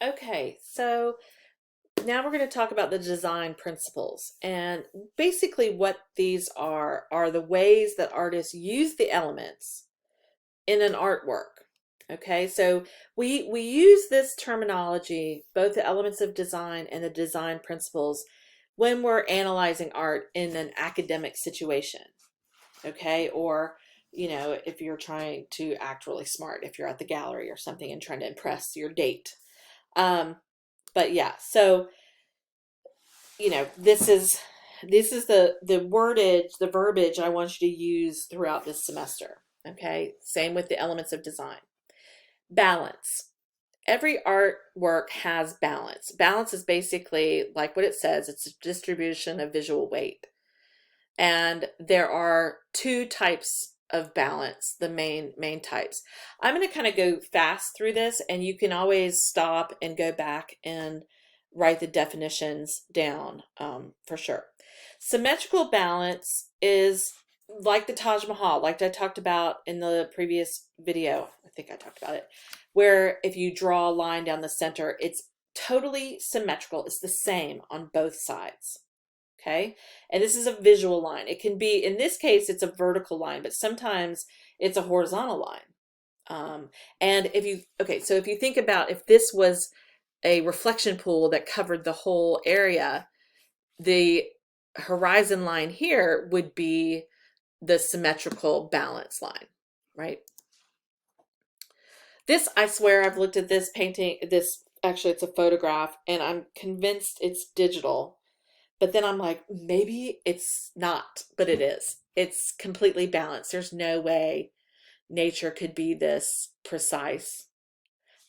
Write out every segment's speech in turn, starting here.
Okay, so now we're going to talk about the design principles. And basically, what these are the ways that artists use the elements in an artwork. Okay, so we use this terminology, both the elements of design and the design principles, when we're analyzing art in an academic situation. Okay, or if you're trying to act really smart, if you're at the gallery or something and trying to impress your date. Um, but yeah, so this is the wordage, the verbiage I want you to use throughout this semester. Okay, same with the elements of design. Balance. Every artwork has balance. Balance is basically like what it says, it's a distribution of visual weight. And there are two types of balance, the main types. I'm going to kind of go fast through this, and you can always stop and go back and write the definitions down, for sure. Symmetrical balance is like the Taj Mahal, like I talked about in the previous video. I think I talked about it, where if you draw a line down the center, it's totally symmetrical. It's the same on both sides. Okay, and this is a visual line. It can be, in this case, it's a vertical line, but sometimes it's a horizontal line. And so if you think about if this was a reflection pool that covered the whole area, the horizon line here would be the symmetrical balance line, right? This, I swear, I've looked at this painting, actually it's a photograph, and I'm convinced it's digital. But then I'm like, maybe it's not, but it is. It's completely balanced. There's no way nature could be this precise.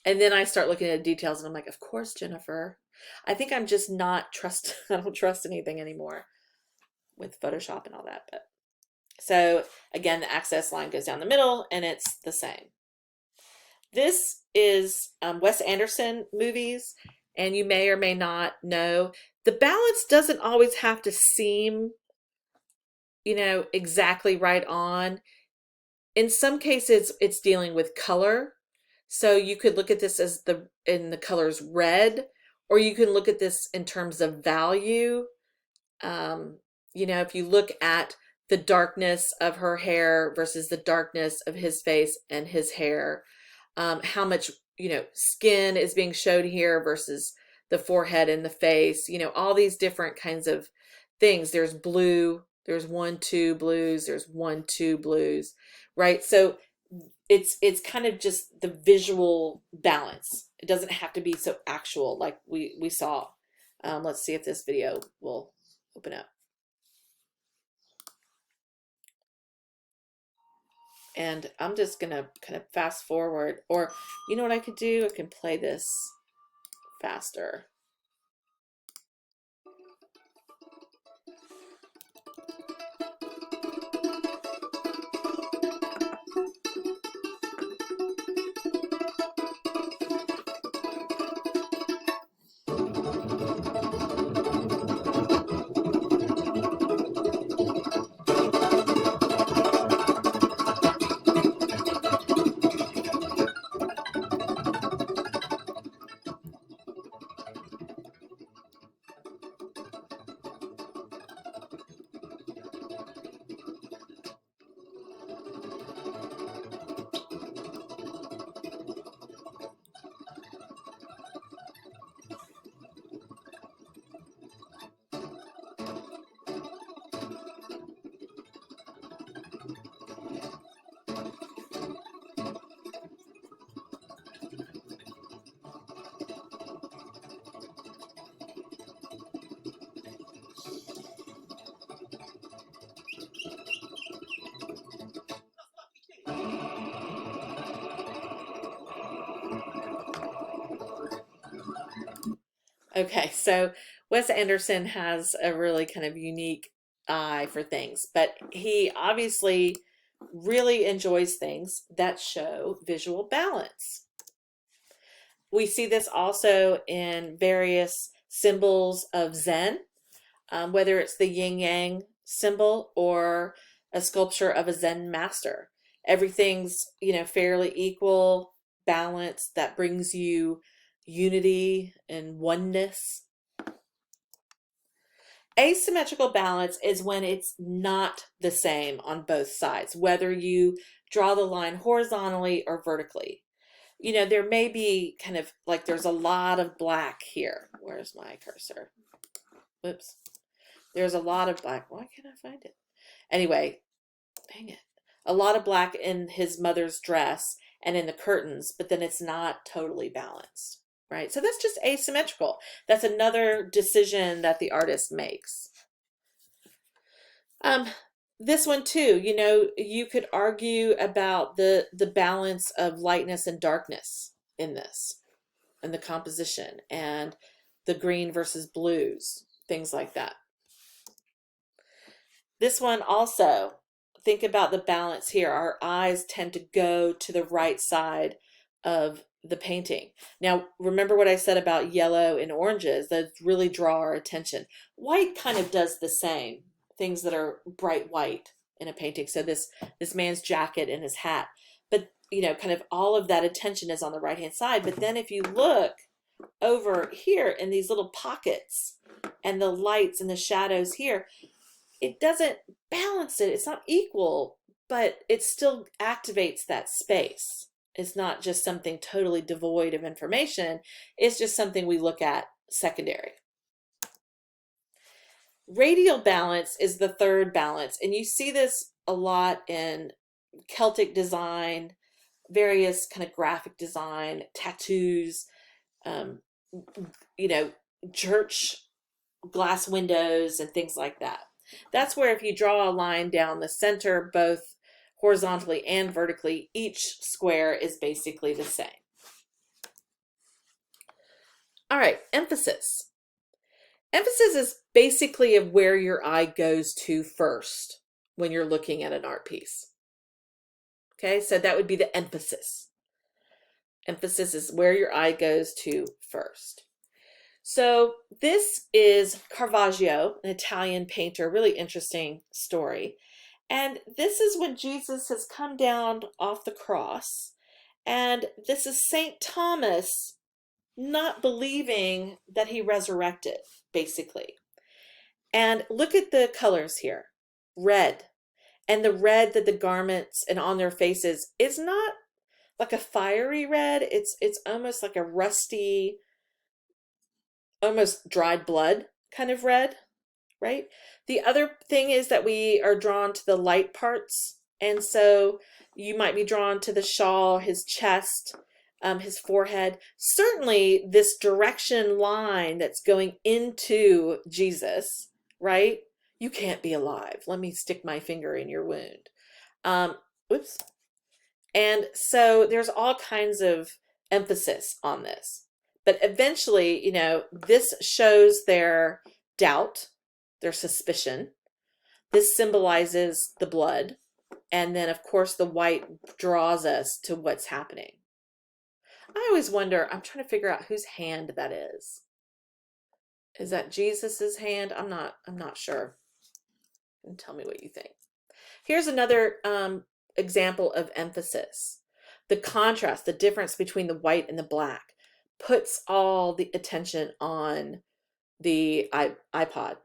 And then I start looking at details and I'm like, of course, Jennifer. I think I'm just not I don't trust anything anymore with Photoshop and all that. But so again, the access line goes down the middle and it's the same. This is Wes Anderson movies, and you may or may not know the balance doesn't always have to seem, exactly right on. In some cases, it's dealing with color. So you could look at this as in the colors red, or you can look at this in terms of value. If you look at the darkness of her hair versus the darkness of his face and his hair, how much, skin is being showed here versus the forehead and the face, all these different kinds of things. There's blue, there's 1, 2 blues, there's 1, 2 blues, right? So it's kind of just the visual balance. It doesn't have to be so actual like we saw. Let's see if this video will open up. And I'm just gonna kind of fast forward, or you know what I could do? I can play this faster. Okay, so Wes Anderson has a really kind of unique eye for things, but he obviously really enjoys things that show visual balance. We see this also in various symbols of Zen, whether it's the yin yang symbol or a sculpture of a Zen master. Everything's, fairly equal, balanced. That brings you, unity and oneness. Asymmetrical balance is when it's not the same on both sides, whether you draw the line horizontally or vertically. You know, there may be kind of like there's a lot of black here. Where's my cursor? Whoops. There's a lot of black. Why can't I find it? Anyway, dang it. A lot of black in his mother's dress and in the curtains, but then it's not totally balanced. Right? So that's just asymmetrical. That's another decision that the artist makes. This one too, you know, you could argue about the balance of lightness and darkness in this, and the composition, and the green versus blues, things like that. This one also, think about the balance here. Our eyes tend to go to the right side of the painting. Now, remember what I said about yellow and oranges, that really draw our attention. White kind of does the same, things that are bright white in a painting. So this man's jacket and his hat, but you know, kind of all of that attention is on the right hand side. But then if you look over here in these little pockets and the lights and the shadows here, it doesn't balance it. It's not equal, but it still activates that space. It's not just something totally devoid of information. It's just something we look at secondary. Radial balance is the third balance, and you see this a lot in Celtic design, various kind of graphic design, tattoos, you know, church glass windows and things like that. That's where if you draw a line down the center, both horizontally and vertically, each square is basically the same. All right, emphasis. Emphasis is basically of where your eye goes to first when you're looking at an art piece. Okay, so that would be the emphasis. Emphasis is where your eye goes to first. So this is Caravaggio, an Italian painter, really interesting story. And this is when Jesus has come down off the cross. And this is St. Thomas not believing that he resurrected, basically. And look at the colors here. Red. And the red that the garments and on their faces is not like a fiery red. It's almost like a rusty, almost dried blood kind of red, right? The other thing is that we are drawn to the light parts. And so you might be drawn to the shawl, his chest, his forehead. Certainly this direction line that's going into Jesus, right? You can't be alive. Let me stick my finger in your wound. Oops. And so there's all kinds of emphasis on this. But eventually, you know, this shows their doubt, their suspicion. This symbolizes the blood. And then, of course, the white draws us to what's happening. I always wonder, I'm trying to figure out whose hand that is. Is that Jesus's hand? I'm not sure. And tell me what you think. Here's another example of emphasis. The contrast, the difference between the white and the black puts all the attention on the iPod.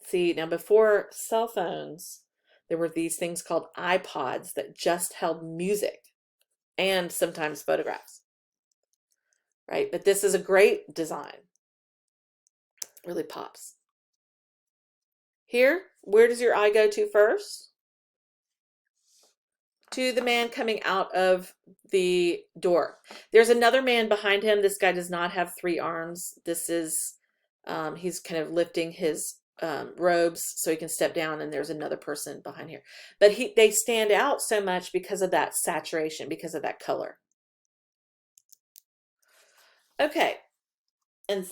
See, now before cell phones, there were these things called iPods that just held music and sometimes photographs, right? But this is a great design. Really pops. Here, where does your eye go to first? To the man coming out of the door. There's another man behind him. This guy does not have 3 arms. This is, he's kind of lifting his robes so he can step down, and there's another person behind here. But they stand out so much because of that saturation, because of that color. Okay. And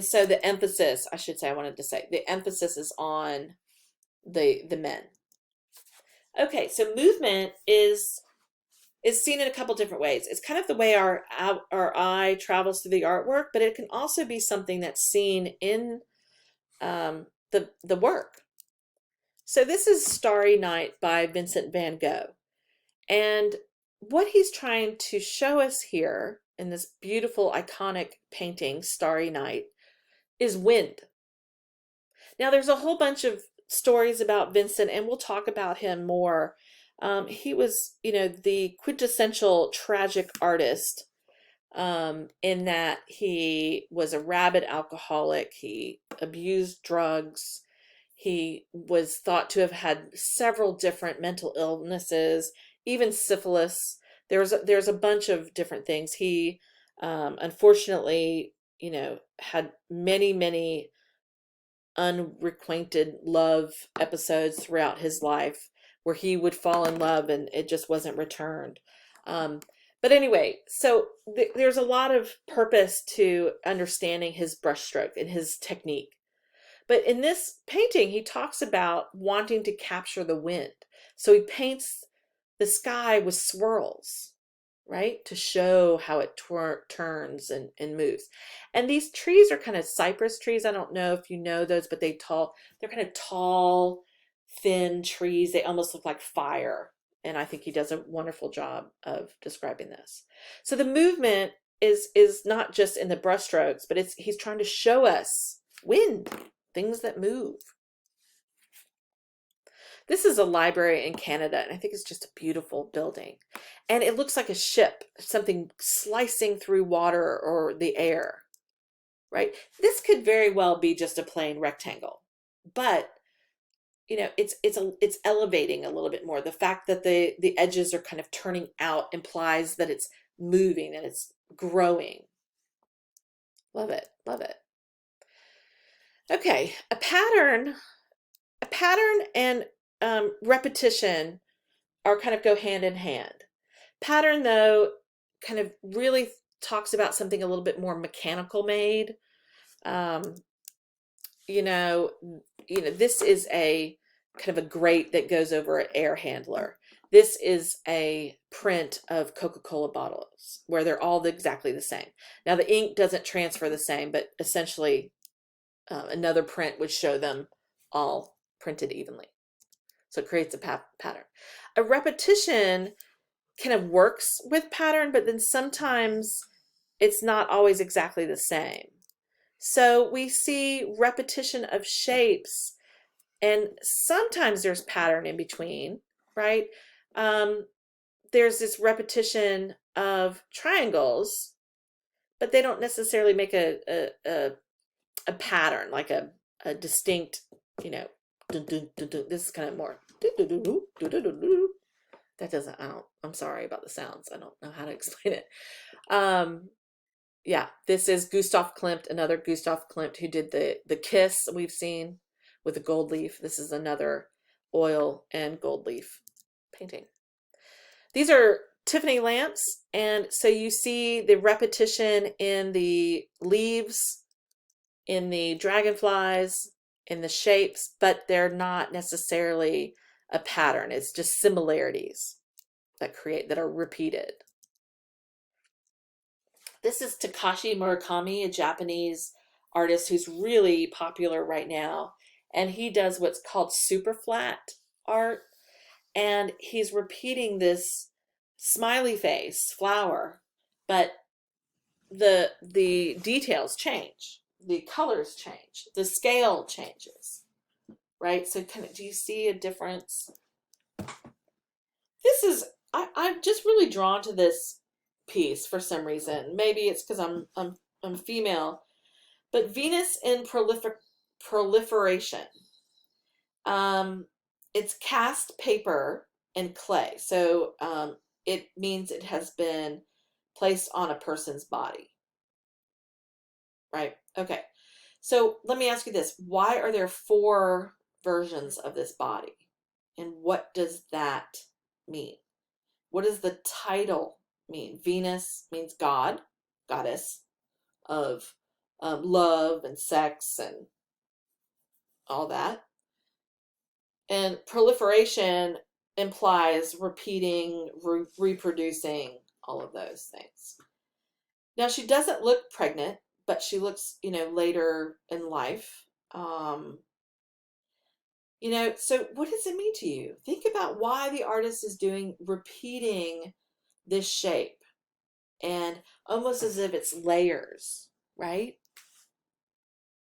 so the emphasis, I should say, I wanted to say, the emphasis is on the men. Okay, so movement is seen in a couple different ways. It's kind of the way our eye travels through the artwork, but it can also be something that's seen in the work. So this is Starry Night by Vincent van Gogh. And what he's trying to show us here in this beautiful, iconic painting, Starry Night, is wind. Now, there's a whole bunch of stories about Vincent, and we'll talk about him more. He was, the quintessential tragic artist, in that he was a rabid alcoholic. He abused drugs. He was thought to have had several different mental illnesses, even syphilis. There's a bunch of different things. He, unfortunately, had many, many unrequited love episodes throughout his life where he would fall in love and it just wasn't returned. But anyway, so there's a lot of purpose to understanding his brushstroke and his technique. But in this painting, he talks about wanting to capture the wind. So he paints the sky with swirls, right? To show how it turns and moves. And these trees are kind of cypress trees. I don't know if you know those, but they're kind of tall, thin trees. They almost look like fire. And I think he does a wonderful job of describing this. So the movement is not just in the brushstrokes, but he's trying to show us wind, things that move. This is a library in Canada, and I think it's just a beautiful building. And it looks like a ship, something slicing through water or the air, right? This could very well be just a plain rectangle, but it's elevating a little bit more. The fact that the edges are kind of turning out implies that it's moving and it's growing. Love it, love it. Okay, a pattern and repetition are kind of go hand in hand. Pattern, though, kind of really talks about something a little bit more mechanical made. This is a kind of a grate that goes over an air handler. This is a print of Coca-Cola bottles where they're all exactly the same. Now, the ink doesn't transfer the same, but essentially another print would show them all printed evenly. So it creates a pattern. A repetition kind of works with pattern, but then sometimes it's not always exactly the same. So we see repetition of shapes, and sometimes there's pattern in between, right? There's this repetition of triangles, but they don't necessarily make a pattern, like a distinct, this is kind of more, that doesn't, I'm sorry about the sounds. I don't know how to explain it. Yeah, this is Gustav Klimt, another Gustav Klimt who did the Kiss we've seen with the gold leaf. This is another oil and gold leaf painting. These are Tiffany lamps, and so you see the repetition in the leaves, in the dragonflies, in the shapes, but they're not necessarily a pattern. It's just similarities that are repeated. This is Takashi Murakami, a Japanese artist who's really popular right now. And he does what's called super flat art. And he's repeating this smiley face flower, but the details change. The colors change. The scale changes. Right? So do you see a difference? This is, I'm just really drawn to this piece for some reason. Maybe it's because I'm female, but Venus in proliferation. It's cast paper and clay, so it means it has been placed on a person's body, right? Okay, so let me ask you this: why are there 4 versions of this body, and what does that mean? What does the title mean? Venus means God, goddess of love and sex and all that. And proliferation implies repeating, reproducing, all of those things. Now, she doesn't look pregnant, but she looks, later in life. So what does it mean to you? Think about why the artist is repeating this shape and almost as if it's layers, right?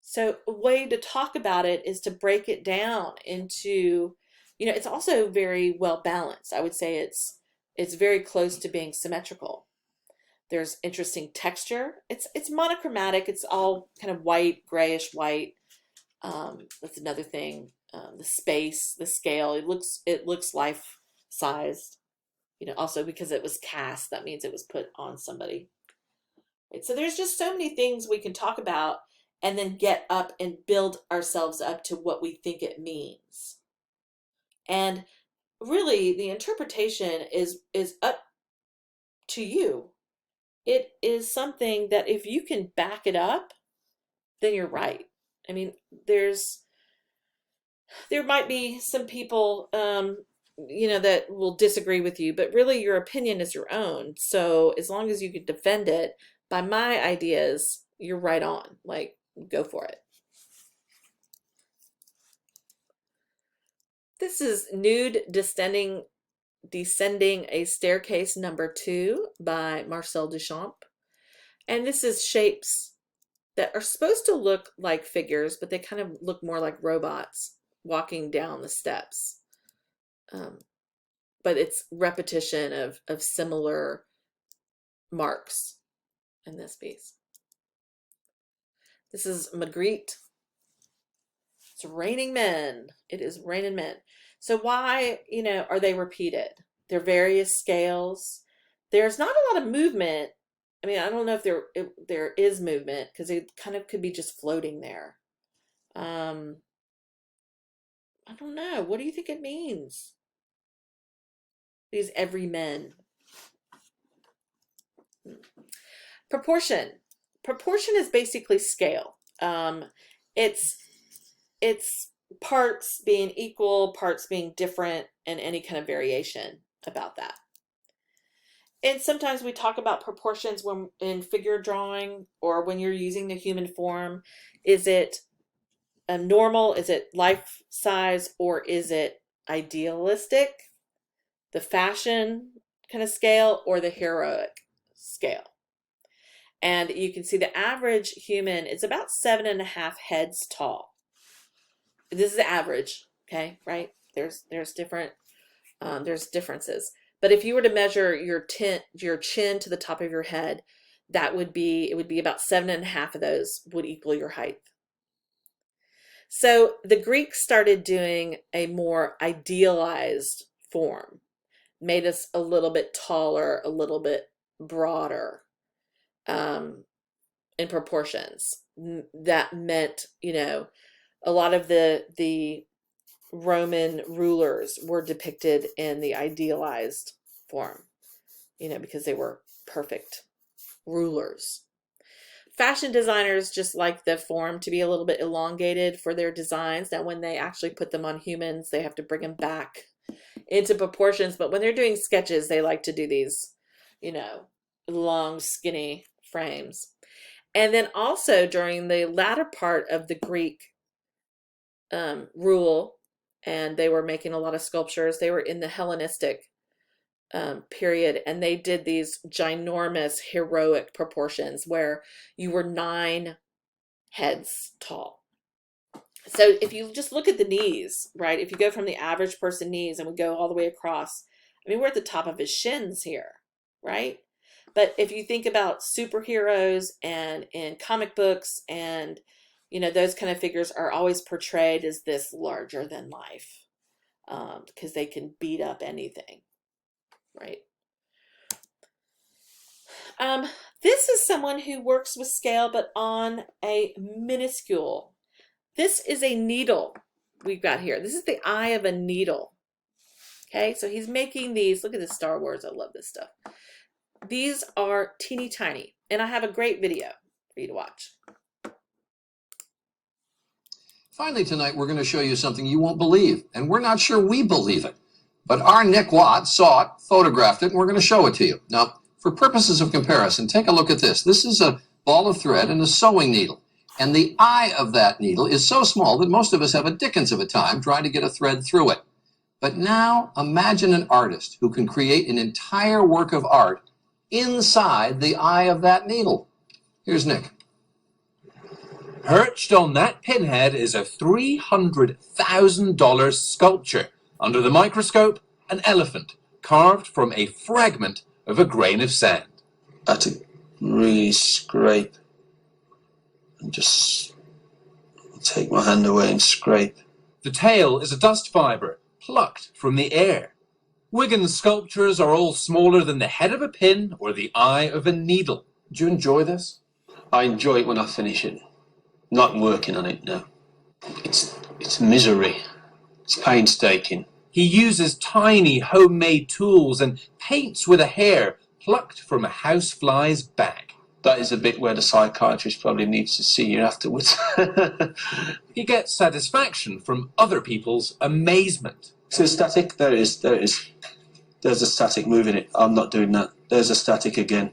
So a way to talk about it is to break it down into, it's also very well balanced. I would say it's very close to being symmetrical. There's interesting texture. It's monochromatic. It's all kind of white, grayish white. That's another thing. The space, the scale. It looks life sized. Also because it was cast, that means it was put on somebody. Right? So there's just so many things we can talk about and then get up and build ourselves up to what we think it means. And really, the interpretation is up to you. It is something that if you can back it up, then you're right. I mean, there might be some people, that will disagree with you, but really your opinion is your own. So as long as you can defend it by my ideas, you're right on. Like, go for it. This is Nude Descending a Staircase #2 by Marcel Duchamp. And this is shapes that are supposed to look like figures, but they kind of look more like robots walking down the steps. But it's repetition of similar marks in this piece. This is Magritte. It's raining men. It is raining men. So why, are they repeated? They're various scales. There's not a lot of movement. I mean, I don't know if there is movement because it kind of could be just floating there. I don't know. What do you think it means? These every men. Proportion. Proportion is basically scale. It's parts being equal, parts being different, and any kind of variation about that. And sometimes we talk about proportions when in figure drawing or when you're using the human form. Is it a normal? Is it life size? Or is it idealistic? The fashion kind of scale or the heroic scale? And you can see the average human is about 7.5 heads tall. This is the average, okay, right? There's different, there's differences. But if you were to measure your chin to the top of your head, it would be about 7.5 of those would equal your height. So the Greeks started doing a more idealized form, made us a little bit taller, a little bit broader in proportions. That meant, a lot of the Roman rulers were depicted in the idealized form, because they were perfect rulers. Fashion designers just like the form to be a little bit elongated for their designs. Now, when they actually put them on humans, they have to bring them back into proportions. But when they're doing sketches, they like to do these, long, skinny frames. And then also during the latter part of the Greek rule, and they were making a lot of sculptures. They were in the Hellenistic period, and they did these ginormous heroic proportions where you were 9 heads tall. So if you just look at the knees, right? If you go from the average person knees and we go all the way across, I mean, we're at the top of his shins here, right? But if you think about superheroes and in comic books and those kind of figures are always portrayed as this larger than life because they can beat up anything, right? This is someone who works with scale, but on a minuscule. This is a needle we've got here. This is the eye of a needle. Okay, so he's making these. Look at this Star Wars. I love this stuff. These are teeny tiny, and I have a great video for you to watch. Finally, tonight, we're going to show you something you won't believe, and we're not sure we believe it. But our Nick Watt saw it, photographed it, and we're going to show it to you. Now, for purposes of comparison, take a look at this. This is a ball of thread and a sewing needle. And the eye of that needle is so small that most of us have a dickens of a time trying to get a thread through it. But now, imagine an artist who can create an entire work of art inside the eye of that needle. Here's Nick. Perched on that pinhead is a $300,000 sculpture. Under the microscope, an elephant carved from a fragment of a grain of sand. I had to really scrape and just take my hand away and scrape. The tail is a dust fibre plucked from the air. Wigan's sculptures are all smaller than the head of a pin or the eye of a needle. Do you enjoy this? I enjoy it when I finish it. Not working on it, no. It's misery. It's painstaking. He uses tiny homemade tools and paints with a hair plucked from a housefly's back. That is a bit where the psychiatrist probably needs to see you afterwards. He gets satisfaction from other people's amazement. So static? There it is. There's a static moving it. I'm not doing that. There's a static again.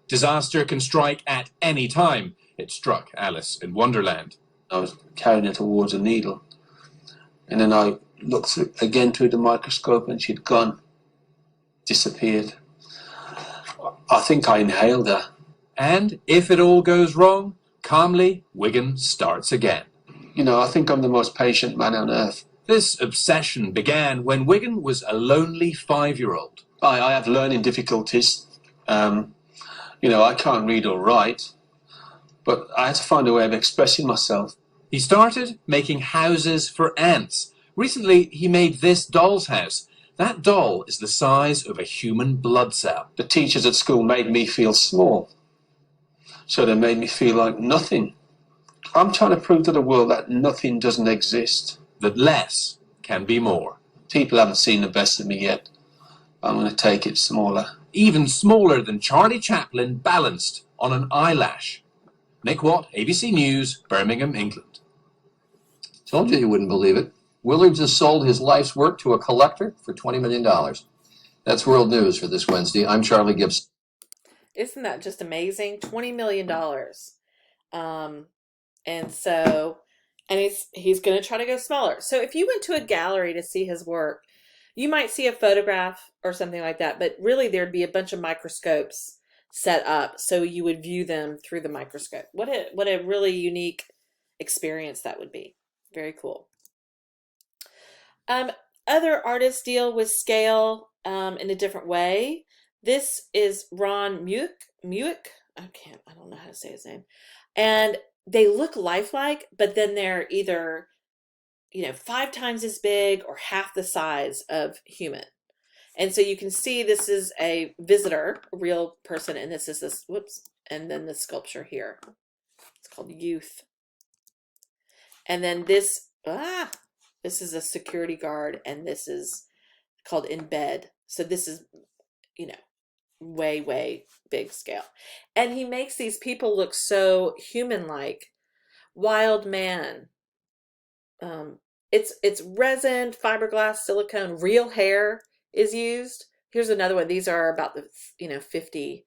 Disaster can strike at any time. It struck Alice in Wonderland. I was carrying her towards a needle. And then I looked again through the microscope and she'd gone. Disappeared. I think I inhaled her. And if it all goes wrong, calmly, Wigan starts again. You know, I think I'm the most patient man on earth. This obsession began when Wigan was a lonely 5-year-old. I have learning difficulties. You know, I can't read or write. But I had to find a way of expressing myself. He started making houses for ants. Recently, he made this doll's house. That doll is the size of a human blood cell. The teachers at school made me feel small. So they made me feel like nothing. I'm trying to prove to the world that nothing doesn't exist. That less can be more. People haven't seen the best of me yet. I'm going to take it smaller. Even smaller than Charlie Chaplin balanced on an eyelash. Nick Watt, ABC News, Birmingham, England. Told you he wouldn't believe it. Willards has sold his life's work to a collector for $20 million. That's world news for this Wednesday. I'm Charlie Gibson. Isn't that just amazing? $20 million. And so, and he's going to try to go smaller. So if you went to a gallery to see his work, you might see a photograph or something like that, but really there'd be a bunch of microscopes set up so you would view them through the microscope. What a really unique experience that would be. Very cool. Other artists deal with scale in a different way. This is Ron Muick. I don't know how to say his name. And they look lifelike, but then they're either, 5 times as big or half the size of human. And so you can see this is a visitor, a real person, and this is this, and then the sculpture here. It's called Youth. And then this is a security guard, and this is called In Bed. So this is, way, way big scale. And he makes these people look so human-like. Wild Man. It's resin, fiberglass, silicone, real hair is used. Here's another one. These are about the 50%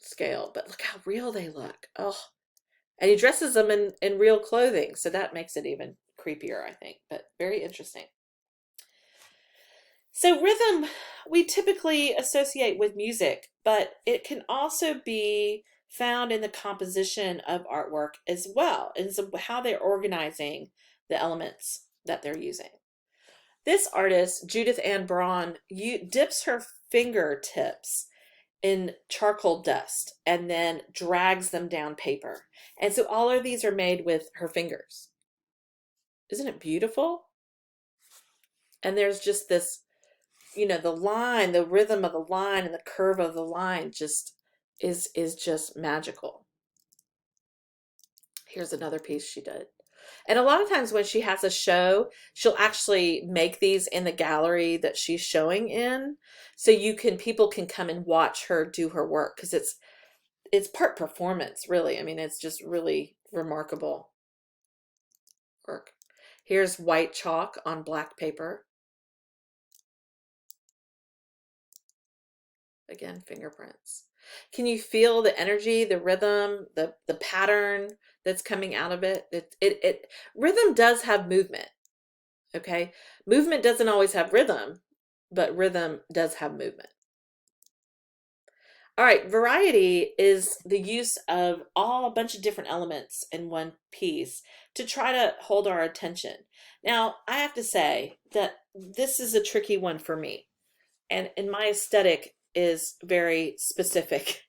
scale, but look how real they look. Oh, and he dresses them in real clothing, so that makes it even creepier, I think. But very interesting. So rhythm we typically associate with music, but it can also be found in the composition of artwork as well, and so how they're organizing the elements that they're using. This artist, Judith Ann Braun, dips her fingertips in charcoal dust and then drags them down paper. And so all of these are made with her fingers. Isn't it beautiful? And there's just this, the line, the rhythm of the line and the curve of the line just is just magical. Here's another piece she did. And a lot of times when she has a show, she'll actually make these in the gallery that she's showing in. So people can come and watch her do her work, because it's part performance, really. I mean, it's just really remarkable work. Here's white chalk on black paper. Again, fingerprints. Can you feel the energy, the rhythm, the pattern that's coming out of it? Rhythm does have movement. Okay? Movement doesn't always have rhythm, but rhythm does have movement. All right, variety is the use of a bunch of different elements in one piece to try to hold our attention. Now, I have to say that this is a tricky one for me, and my aesthetic is very specific.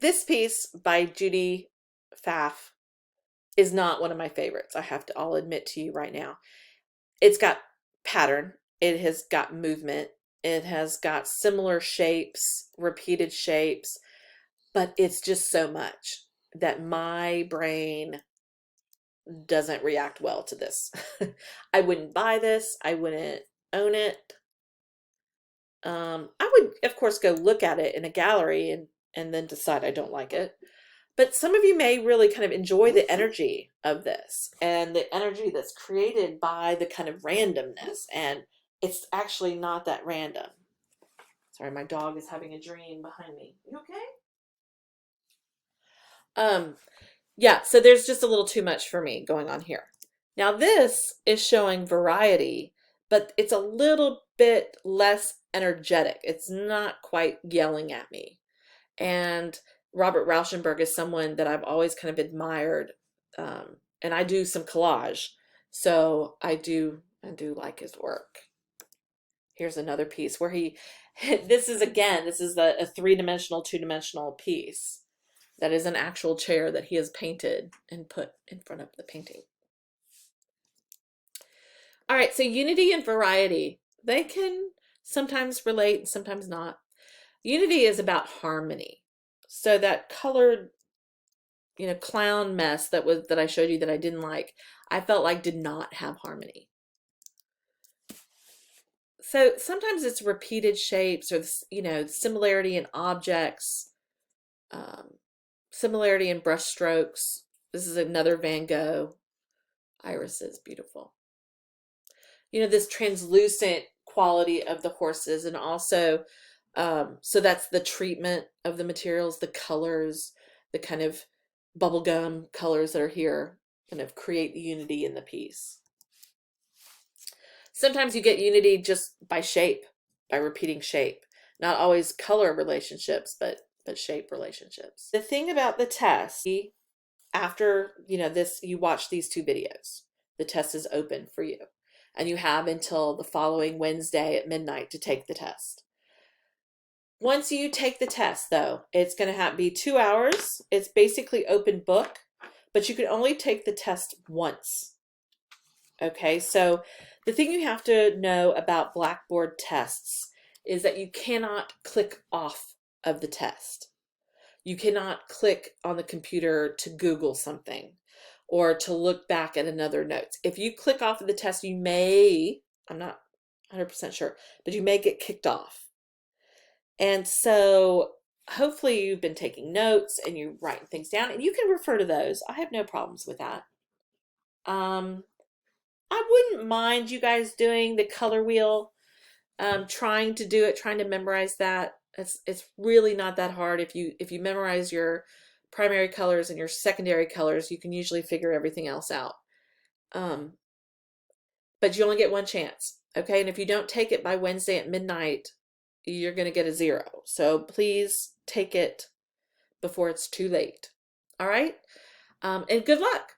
This piece by Judy Pfaff is not one of my favorites. I'll admit to you right now. It's got pattern, it has got movement, it has got similar shapes, repeated shapes, but it's just so much that my brain doesn't react well to this. I wouldn't buy this, I wouldn't own it. I would, of course, go look at it in a gallery and then decide I don't like it. But some of you may really kind of enjoy the energy of this and the energy that's created by the kind of randomness. And it's actually not that random. Sorry, my dog is having a dream behind me. You okay? Yeah, so there's just a little too much for me going on here. Now this is showing variety, but it's a little bit less energetic. It's not quite yelling at me. And Robert Rauschenberg is someone that I've always kind of admired, and I do some collage, so I do like his work. Here's another piece where this is a three-dimensional, two-dimensional piece that is an actual chair that he has painted and put in front of the painting. All right, so unity and variety, they can sometimes relate and sometimes not. Unity is about harmony. So that colored, clown mess that I showed you that I didn't like, I felt like did not have harmony. So sometimes it's repeated shapes or, similarity in objects, similarity in brush strokes. This is another Van Gogh. Iris is beautiful. This translucent quality of the horses, and also so that's the treatment of the materials, the colors, the kind of bubblegum colors that are here kind of create the unity in the piece. Sometimes you get unity just by shape, by repeating shape. Not always color relationships, but shape relationships. The thing about the test, after you watch these two videos, the test is open for you. And you have until the following Wednesday at midnight to take the test. Once you take the test, though, it's going to be 2 hours. It's basically open book, but you can only take the test once. Okay, so the thing you have to know about Blackboard tests is that you cannot click off of the test. You cannot click on the computer to Google something or to look back at another note. If you click off of the test, you may, I'm not 100% sure, but you may get kicked off. And so hopefully you've been taking notes and you're writing things down, and you can refer to those. I have no problems with that. I wouldn't mind you guys doing the color wheel, trying to memorize that. It's really not that hard. If you memorize your primary colors and your secondary colors, you can usually figure everything else out. But you only get one chance, okay? And if you don't take it by Wednesday at midnight, you're going to get a 0. So please take it before it's too late. All right? And good luck.